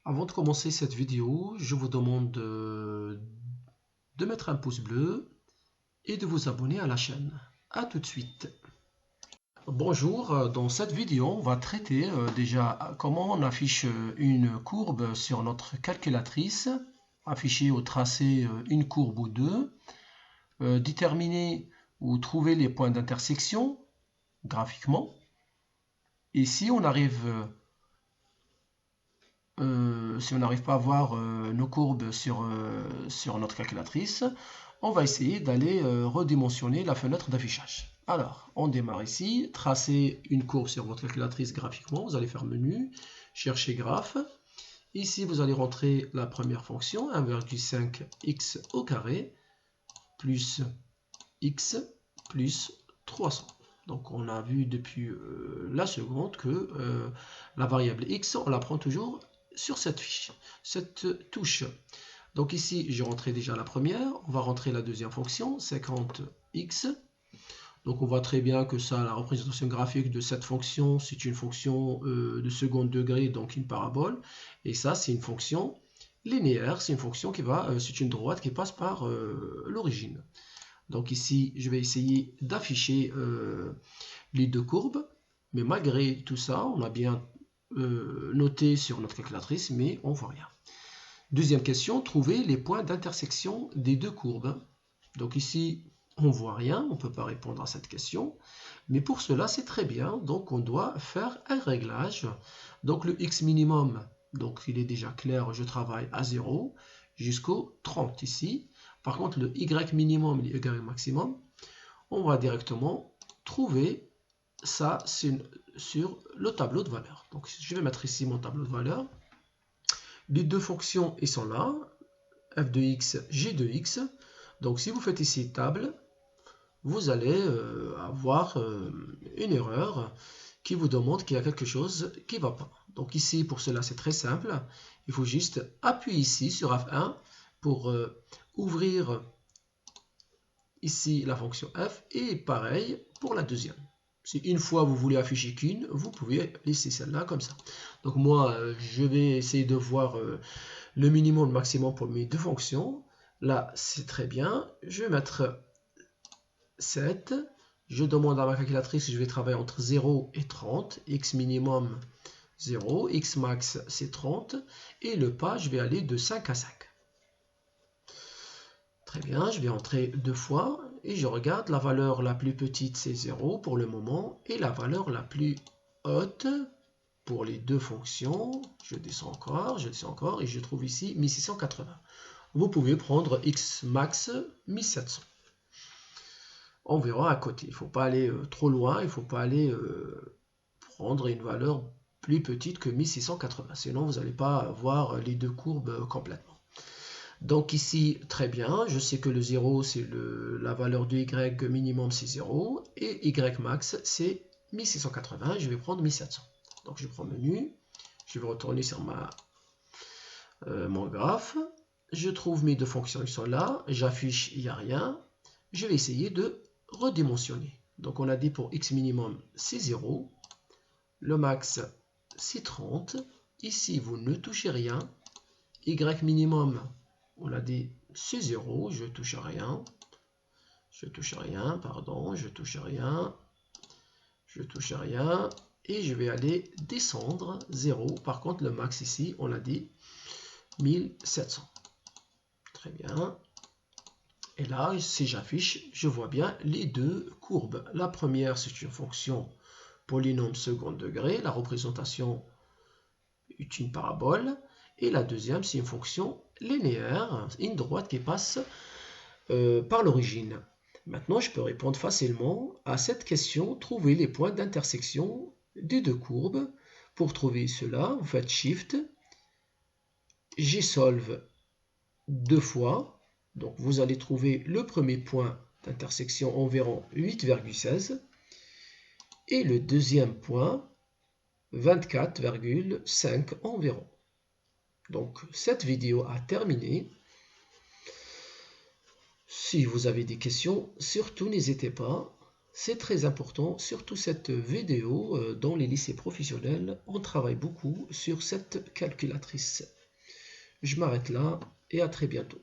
Avant de commencer cette vidéo, je vous demande de mettre un pouce bleu et de vous abonner à la chaîne. A tout de suite. Bonjour, dans cette vidéo, on va traiter déjà comment on affiche une courbe sur notre calculatrice, afficher ou tracer une courbe ou deux, déterminer ou trouver les points d'intersection graphiquement. Et si on arrive pas à voir nos courbes sur notre calculatrice, on va essayer d'aller redimensionner la fenêtre d'affichage. Alors, on démarre ici, tracer une courbe sur votre calculatrice graphiquement, vous allez faire menu, chercher graphe. Ici, vous allez rentrer la première fonction, 1,5x au carré, plus x plus 300. Donc on a vu depuis la seconde que la variable x, on la prend toujours sur cette fiche, cette touche. Donc ici, j'ai rentré déjà la première, on va rentrer la deuxième fonction, 50x. Donc on voit très bien que ça, la représentation graphique de cette fonction, c'est une fonction de second degré, donc une parabole. Et ça, c'est une fonction linéaire, c'est une fonction qui va, c'est une droite qui passe par l'origine. Donc ici, je vais essayer d'afficher les deux courbes, mais malgré tout ça, on a bien noté sur notre calculatrice, mais on ne voit rien. Deuxième question, trouver les points d'intersection des deux courbes. Donc ici, on ne voit rien, on ne peut pas répondre à cette question, mais pour cela, c'est très bien, donc on doit faire un réglage. Donc le x minimum, donc il est déjà clair, je travaille à 0 jusqu'au 30 ici. Par contre, le y minimum et le y maximum, on va directement trouver ça sur le tableau de valeurs. Donc, je vais mettre ici mon tableau de valeurs. Les deux fonctions, ils sont là. f de x, g de x. Donc, si vous faites ici table, vous allez avoir une erreur qui vous demande qu'il y a quelque chose qui ne va pas. Donc, ici, pour cela, c'est très simple. Il faut juste appuyer ici sur F1 pour ouvrir ici la fonction f et pareil pour la deuxième. Si une fois vous voulez afficher qu'une, vous pouvez laisser celle-là comme ça. Donc moi, je vais essayer de voir le minimum, le maximum pour mes deux fonctions. Là, c'est très bien. Je vais mettre 7. Je demande à ma calculatrice si je vais travailler entre 0 et 30. X minimum 0, X max c'est 30. Et le pas, je vais aller de 5 à 5. Très bien, je vais entrer deux fois et je regarde la valeur la plus petite, c'est 0 pour le moment, et la valeur la plus haute pour les deux fonctions, je descends encore, et je trouve ici 1680. Vous pouvez prendre x max 1700. On verra à côté, il ne faut pas aller trop loin, il ne faut pas aller prendre une valeur plus petite que 1680, sinon vous n'allez pas voir les deux courbes complètement. Donc ici, très bien, je sais que le 0, c'est la valeur de y minimum, c'est 0, et y max, c'est 1680, je vais prendre 1700. Donc je prends menu, je vais retourner sur mon graphe, je trouve mes deux fonctions, ils sont là, j'affiche, il n'y a rien, je vais essayer de redimensionner. Donc on a dit pour x minimum, c'est 0, le max, c'est 30, ici vous ne touchez rien, y minimum, on a dit c'est 0, je touche à rien, pardon, je touche à rien, et je vais aller descendre 0. Par contre, le max ici, on l'a dit 1700. Très bien. Et là, si j'affiche, je vois bien les deux courbes. La première, c'est une fonction polynôme second degré, la représentation est une parabole. Et la deuxième, c'est une fonction linéaire, une droite qui passe par l'origine. Maintenant, je peux répondre facilement à cette question, trouver les points d'intersection des deux courbes. Pour trouver cela, vous faites Shift, Gsolve deux fois. Donc, vous allez trouver le premier point d'intersection environ 8,16 et le deuxième point 24,5 environ. Donc, cette vidéo a terminé. Si vous avez des questions, surtout n'hésitez pas. C'est très important, surtout cette vidéo. Dans les lycées professionnels, on travaille beaucoup sur cette calculatrice. Je m'arrête là et à très bientôt.